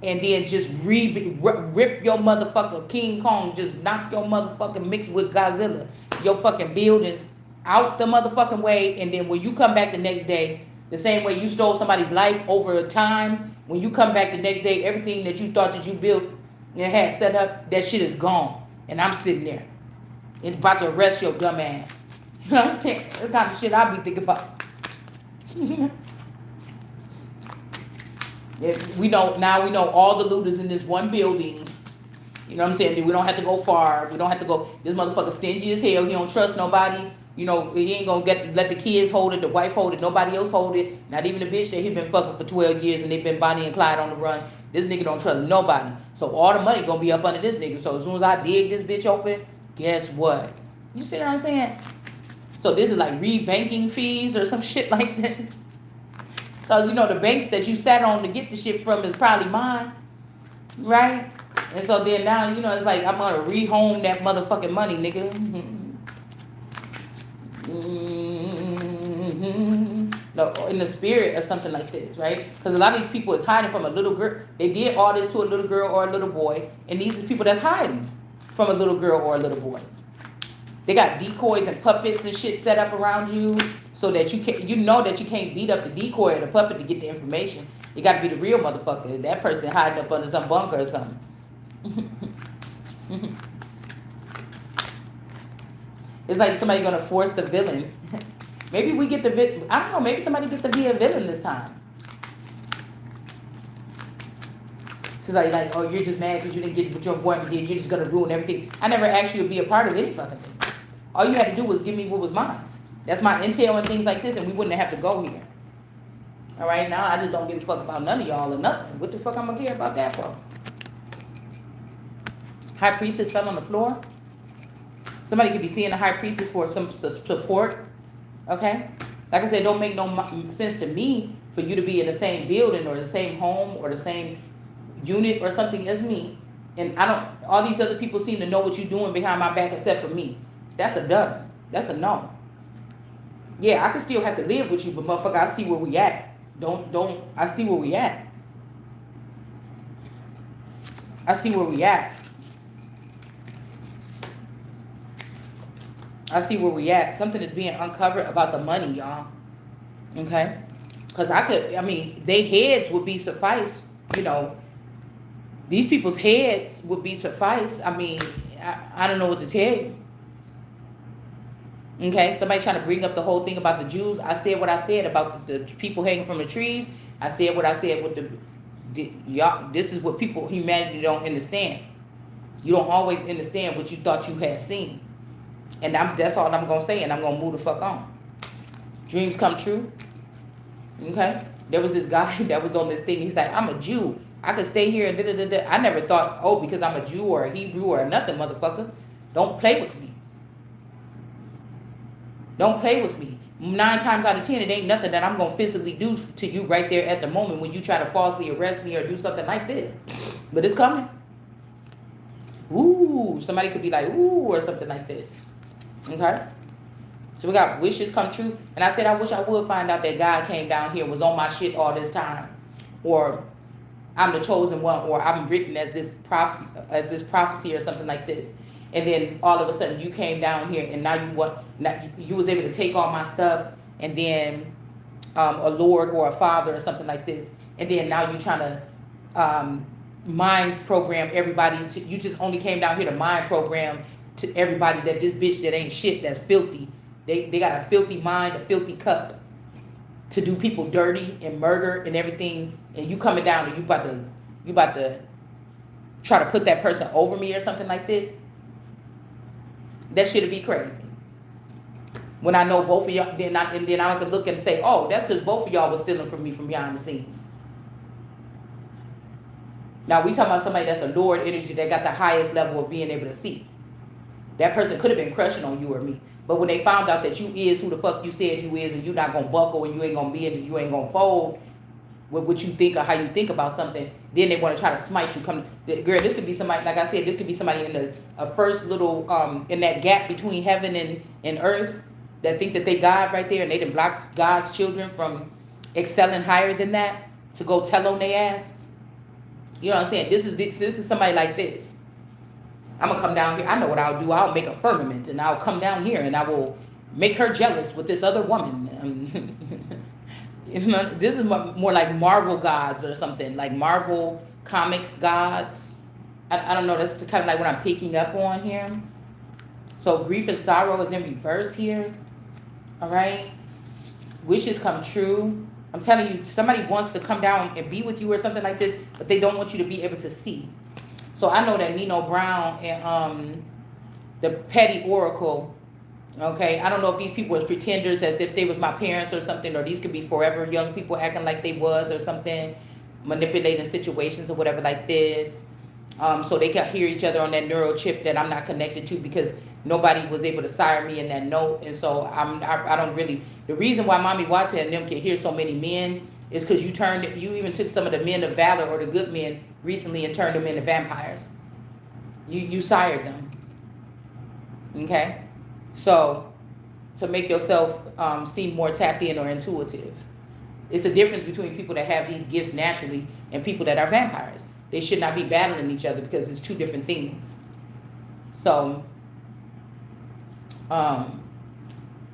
And then just rip your motherfucker King Kong, just knock your motherfucking mix with Godzilla, your fucking buildings out the motherfucking way. And then when you come back the next day, the same way you stole somebody's life over time, when you come back the next day, everything that you thought that you built and had set up, that shit is gone. And I'm sitting there. It's about to arrest your dumb ass. You know what I'm saying? That's the kind of shit I be thinking about. We know all the looters in this one building. You know what I'm saying? We don't have to go far. We don't have to go. This motherfucker stingy as hell. He don't trust nobody. You know, he ain't gonna let the kids hold it, the wife hold it, nobody else hold it. Not even the bitch that he been fucking for 12 years and they been Bonnie and Clyde on the run. This nigga don't trust nobody. So all the money gonna be up under this nigga. So as soon as I dig this bitch open, guess what? You see what I'm saying? So this is like re-banking fees or some shit like this. Because, you know, the banks that you sat on to get the shit from is probably mine. Right? And so then now, you know, it's like I'm going to rehome that motherfucking money, nigga. No, in the spirit or something like this, right? Because a lot of these people is hiding from a little girl. They did all this to a little girl or a little boy. And these are people that's hiding from a little girl or a little boy. They got decoys and puppets and shit set up around you so that you know that you can't beat up the decoy or the puppet to get the information. You got to be the real motherfucker. That person hiding up under some bunker or something. It's like somebody gonna force the villain. Maybe we get the I don't know. Maybe somebody gets to be a villain this time. It's like, oh, you're just mad because you didn't get what your boyfriend did. You're just gonna ruin everything. I never asked you to be a part of any fucking thing. All you had to do was give me what was mine. That's my intel and things like this, and we wouldn't have to go here. All right, now I just don't give a fuck about none of y'all or nothing. What the fuck I'm gonna care about that for? High priestess fell on the floor. Somebody could be seeing the high priestess for some support. Okay? Like I said, it don't make no sense to me for you to be in the same building or the same home or the same unit or something as me. And all these other people seem to know what you're doing behind my back except for me. That's a done. That's a no. Yeah, I can still have to live with you, but motherfucker, I see where we at. I see where we at. I see where we at. I see where we at. Something is being uncovered about the money, y'all. Okay? Because they heads would be suffice, you know. These people's heads would be suffice. I don't know what to tell you. Okay? Somebody trying to bring up the whole thing about the Jews. I said what I said about the people hanging from the trees. I said what I said with y'all. This is what humanity don't understand. You don't always understand what you thought you had seen. And that's all I'm going to say, and I'm going to move the fuck on. Dreams come true. Okay? There was this guy that was on this thing. He's like, I'm a Jew. I could stay here and da-da-da-da. I never thought, because I'm a Jew or a Hebrew or nothing, motherfucker. Don't play with me. Don't play with me. 9 times out of 10, it ain't nothing that I'm going to physically do to you right there at the moment when you try to falsely arrest me or do something like this. But it's coming. Ooh, somebody could be like, ooh, or something like this. Okay? So we got wishes come true. And I said I wish I would find out that God came down here, was on my shit all this time. Or I'm the chosen one, or I'm written as this prophecy or something like this. And then all of a sudden you came down here and now you was able to take all my stuff, and then a Lord or a father or something like this. And then now you trying to mind program everybody. You just only came down here to mind program to everybody that this bitch that ain't shit, that's filthy. They got a filthy mind, a filthy cup to do people dirty and murder and everything. And you coming down and you about to try to put that person over me or something like this. That shit'd be crazy. When I know both of y'all, then I can look and say, oh, that's because both of y'all was stealing from me from behind the scenes. Now we talking about somebody that's a Lord energy that got the highest level of being able to see. That person could have been crushing on you or me. But when they found out that you is who the fuck you said you is, and you not going to buckle, and you ain't going to be, and you ain't going to fold with what you think or how you think about something, then they want to try to smite you. Girl, this could be somebody, like I said, this could be somebody in a first little, in that gap between heaven and earth that think that they God right there, and they done block God's children from excelling higher than that to go tell on their ass. You know what I'm saying? This is somebody like this. I'm going to come down here. I know what I'll do. I'll make a firmament, and I'll come down here, and I will make her jealous with this other woman. You know, this is more like Marvel gods or something, like Marvel comics gods. I don't know. That's kind of like what I'm picking up on here. So grief and sorrow is in reverse here. All right. Wishes come true. I'm telling you, somebody wants to come down and be with you or something like this, but they don't want you to be able to see. So I know that Nino Brown and the Petty Oracle, okay, I don't know if these people was pretenders as if they was my parents or something, or these could be forever young people acting like they was or something, manipulating situations or whatever like this. So they can hear each other on that neural chip that I'm not connected to because nobody was able to sire me in that note. And so I don't really, the reason why Mommy Watson and them can hear so many men is because you even took some of the men of valor or the good men recently and turned them into vampires. You sired them. Okay? So, to make yourself seem more tapped in or intuitive. It's a difference between people that have these gifts naturally and people that are vampires. They should not be battling each other because it's two different things. So,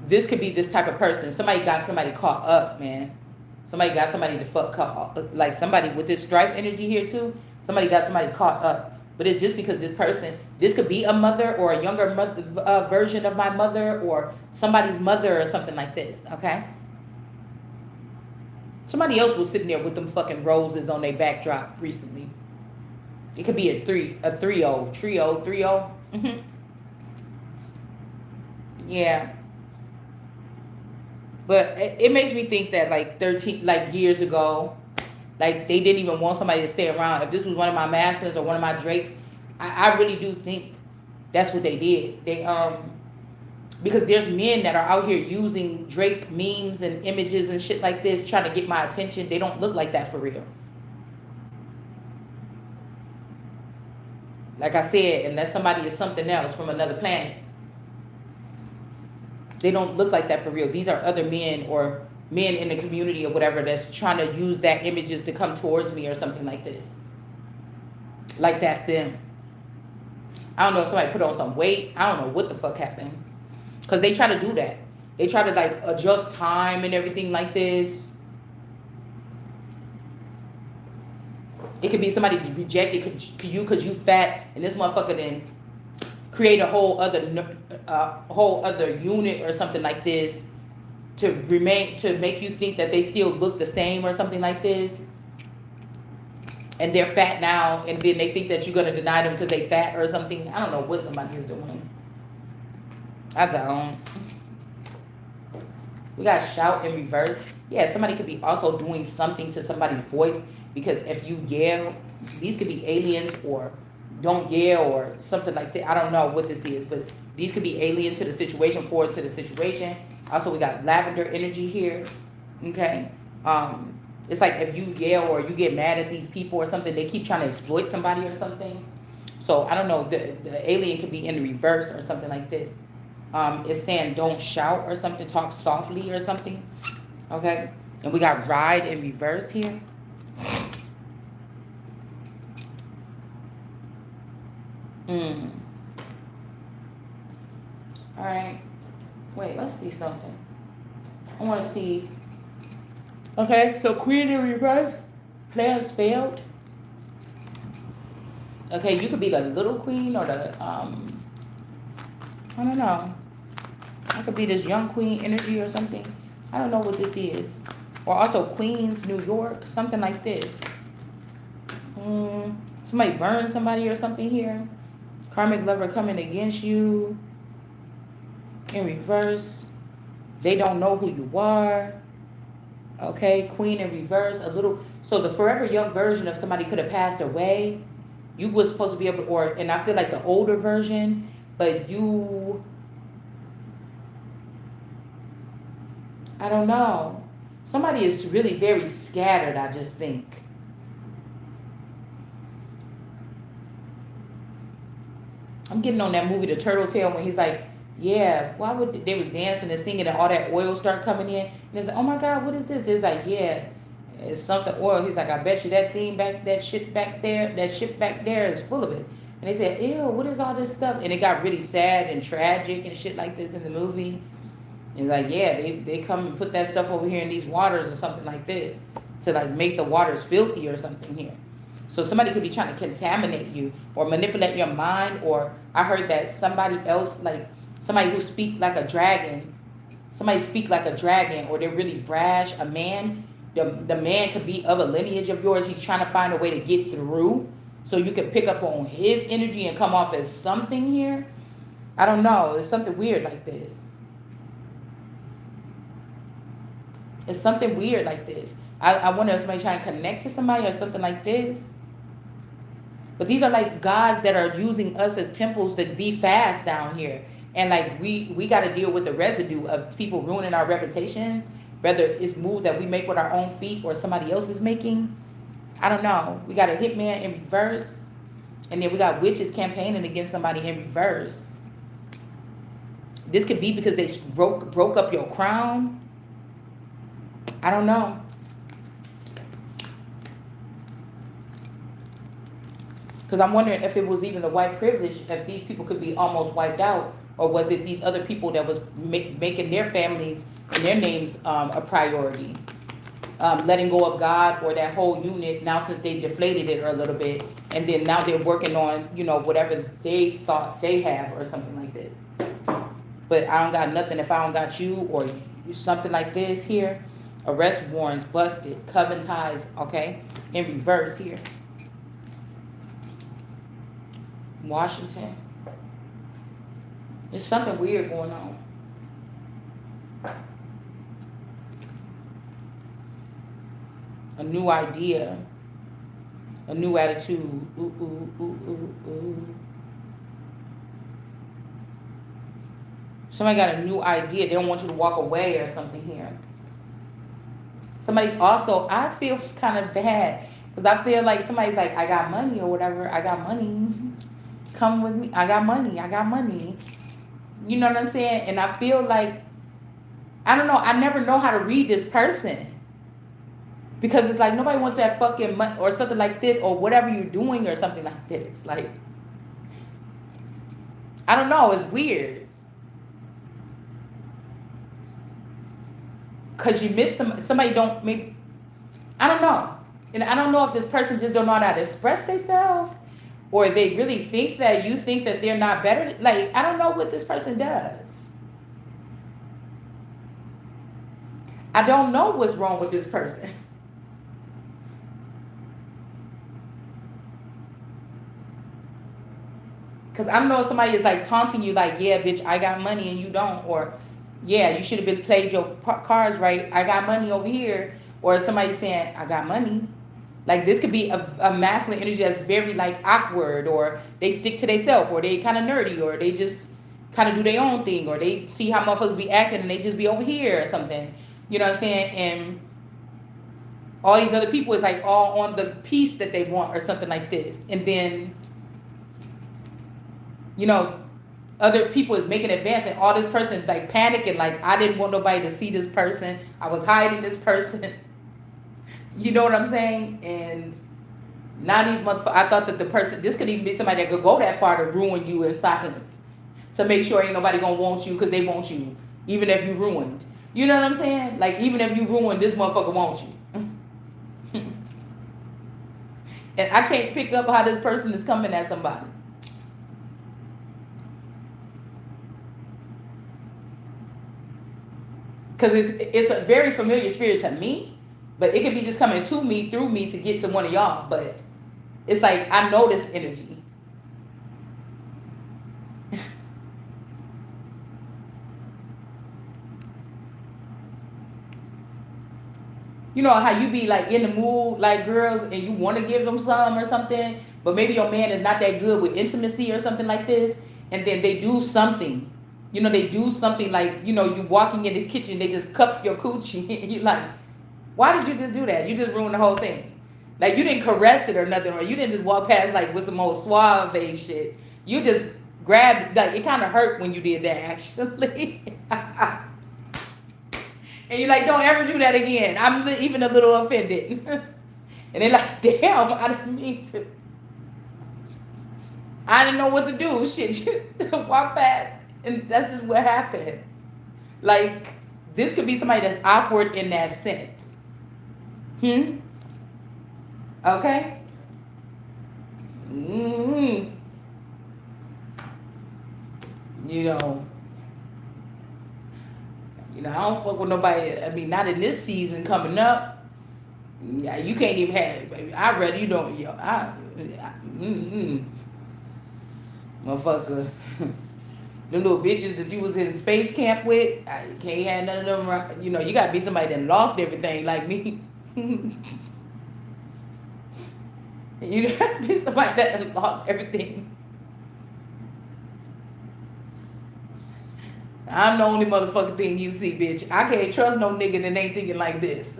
this could be this type of person. Somebody got somebody caught up, man. Somebody got somebody to fuck caught up. Like somebody with this strife energy here too. Somebody got somebody caught up. But it's just because this person, this could be a mother or a younger mother, version of my mother or somebody's mother or something like this, okay? Somebody else was sitting there with them fucking roses on their backdrop recently. It could be a trio. Mm-hmm. Yeah. But it makes me think that like 13, like years ago, like they didn't even want somebody to stay around. If this was one of my masters or one of my Drakes, I really do think that's what they did. They because there's men that are out here using Drake memes and images and shit like this, trying to get my attention. They don't look like that for real. Like I said, unless somebody is something else from another planet. They don't look like that for real. These are other men or men in the community or whatever that's trying to use that images to come towards me or something like this. Like that's them. I don't know if somebody put on some weight. I don't know what the fuck happened. Because they try to do that. They try to like adjust time and everything like this. It could be somebody rejected you because you fat and this motherfucker then create a whole other unit or something like this to make you think that they still look the same or something like this. And they're fat now, and then they think that you're gonna deny them because they fat or something. I don't know what somebody is doing. I don't. We got shout in reverse. Yeah, somebody could be also doing something to somebody's voice, because if you yell, these could be aliens or don't yell or something like that. I don't know what this is, but these could be alien to the situation, forward to the situation. Also, we got lavender energy here. Okay. It's like if you yell or you get mad at these people or something, they keep trying to exploit somebody or something. So I don't know. The alien could be in the reverse or something like this. It's saying don't shout or something, talk softly or something. Okay. And we got ride in reverse here. All right. Wait, let's see something. I want to see. Okay, so queen in reverse. Plans failed. Okay, you could be the little queen or the I don't know. I could be this young queen energy or something. I don't know what this is. Or also Queens, New York, something like this. Somebody burned somebody or something here. Karmic lover coming against you. In reverse. They don't know who you are. Okay, queen in reverse. A little. So the forever young version of somebody could have passed away. You was supposed to be able to, and I feel like the older version, but you, I don't know. Somebody is really very scattered, I just think. I'm getting on that movie, The Turtle Tail, when he's like, yeah, why would they was dancing and singing and all that oil start coming in? And it's like, oh my God, what is this? It's like, yeah, it's something oil. He's like, I bet you that thing back, that ship back there is full of it. And they said, ew, what is all this stuff? And it got really sad and tragic and shit like this in the movie. And like, yeah, they come and put that stuff over here in these waters or something like this to like make the waters filthy or something here. So somebody could be trying to contaminate you or manipulate your mind. Or I heard that somebody else, like somebody who speak like a dragon, or they're really brash, a man, the man could be of a lineage of yours. He's trying to find a way to get through so you can pick up on his energy and come off as something here. I don't know. It's something weird like this. It's something weird like this. I wonder if somebody's trying to connect to somebody or something like this. But these are like gods that are using us as temples to be fast down here. And like we got to deal with the residue of people ruining our reputations, whether it's moves that we make with our own feet or somebody else is making. I don't know. We got a hitman in reverse. And then we got witches campaigning against somebody in reverse. This could be because they broke up your crown. I don't know. Because I'm wondering if it was even the white privilege, if these people could be almost wiped out, or was it these other people that was making their families and their names a priority? Letting go of God or that whole unit now, since they deflated it a little bit, and then now they're working on, whatever they thought they have or something like this. But I don't got nothing if I don't got you or something like this here. Arrest warrants busted, coven ties, okay, in reverse here. Washington. There's something weird going on. A new idea. A new attitude. Ooh, ooh, ooh, ooh, ooh. Somebody got a new idea. They don't want you to walk away or something here. Somebody's also, I feel kind of bad. Because I feel like somebody's like, I got money or whatever. I got money. Come with me. I got money. I got money. You know what I'm saying? And I feel like, I don't know. I never know how to read this person. Because it's like nobody wants that fucking money or something like this or whatever you're doing or something like this. Like, I don't know. It's weird. Because you miss somebody don't make, I don't know. And I don't know if this person just don't know how to express themselves or they really think that you think that they're not better. Like, I don't know what this person does. I don't know what's wrong with this person. Because I don't know if somebody is like taunting you, like, yeah, bitch, I got money and you don't. Or, yeah, you should have been played your cards right. I got money over here. Or somebody saying, I got money. Like, this could be a masculine energy that's very, like, awkward. Or they stick to themselves. Or they kind of nerdy. Or they just kind of do their own thing. Or they see how motherfuckers be acting and they just be over here or something. You know what I'm saying? And all these other people is, like, all on the piece that they want or something like this. And then, you know, other people is making advance and all this person like panicking, like I didn't want nobody to see this person. I was hiding this person. You know what I'm saying? And now these motherfuckers, I thought that the person, this could even be somebody that could go that far to ruin you in silence. To make sure ain't nobody gonna want you because they want you. Even if you ruined. You know what I'm saying? Like even if you ruined, this motherfucker wants you. And I can't pick up how this person is coming at somebody. Because it's a very familiar spirit to me, but it could be just coming to me, through me, to get to one of y'all. But it's like, I know this energy. You know how you be like in the mood, like girls, and you want to give them some or something, but maybe your man is not that good with intimacy or something like this, and then they do something. You know, they do something like, you know, you walking in the kitchen, they just cup your coochie, and you're like, why did you just do that? You just ruined the whole thing. Like, you didn't caress it or nothing, or you didn't just walk past, like, with some old suave shit. You just grabbed, like, it kind of hurt when you did that, actually. And you're like, don't ever do that again. I'm even a little offended. And they're like, damn, I didn't mean to. I didn't know what to do. Shit, you walk past. And that's just what happened. Like, this could be somebody that's awkward in that sense. Okay? Mm-hmm. You know, I don't fuck with nobody. I mean, not in this season coming up. Yeah, you can't even have it, baby. I read, you don't, yo, motherfucker. The little bitches that you was in space camp with, I can't have none of them. You know, you gotta be somebody that lost everything like me. You gotta be somebody that lost everything. I'm the only motherfucking thing you see, bitch. I can't trust no nigga that ain't thinking like this.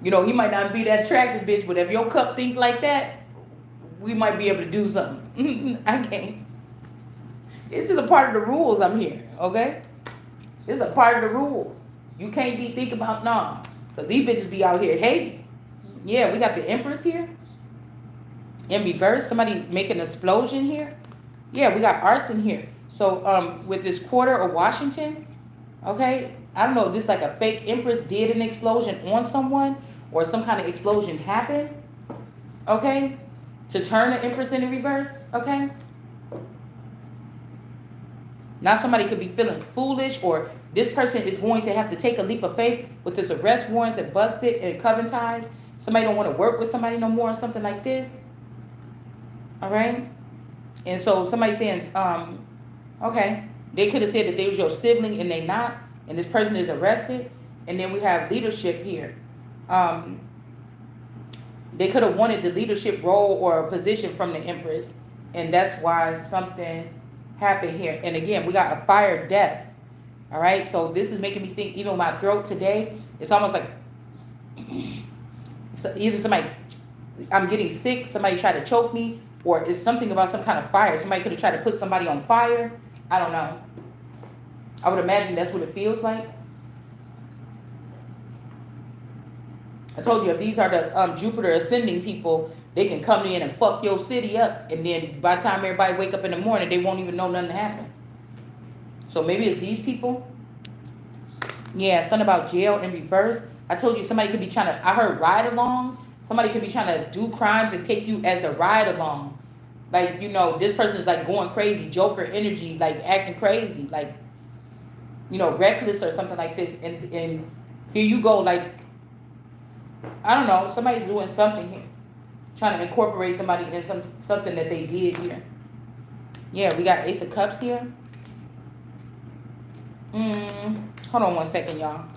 You know, he might not be that attractive, bitch, but if your cup think like that, we might be able to do something. I can't. It's just a part of the rules I'm here, okay? It's a part of the rules. You can't be thinking about, nah. Because these bitches be out here hating. Yeah, we got the Empress here. In reverse, somebody making an explosion here. Yeah, we got arson here. So with this quarter of Washington, okay, I don't know if this like a fake Empress did an explosion on someone or some kind of explosion happened, okay, to turn the Empress into reverse, okay? Now somebody could be feeling foolish, or this person is going to have to take a leap of faith with this arrest warrants and busted and coven ties. Somebody don't want to work with somebody no more or something like this. All right? And so somebody saying, okay, they could have said that they was your sibling and they not, and this person is arrested. And then we have leadership here. They could have wanted the leadership role or a position from the Empress, and that's why something happened here. And again, we got a fire death. All right, so this is making me think, even my throat today, it's almost like either somebody, I'm getting sick, somebody tried to choke me, Or it's something about some kind of fire. Somebody could have tried to put somebody on fire. I don't know. I would imagine that's what it feels like. I told you, if these are the Jupiter ascending people, they can come in and fuck your city up. And then by the time everybody wake up in the morning, they won't even know nothing happened. So maybe it's these people. Yeah, something about jail in reverse. I told you somebody could be trying to, I heard ride along. Somebody could be trying to do crimes and take you as the ride along. Like, you know, this person is like going crazy, Joker energy, like acting crazy, like, you know, reckless or something like this. And here you go, like, I don't know, somebody's doing something here. Trying to incorporate somebody in something that they did here. Yeah, we got Ace of Cups here. Hold on one second, y'all.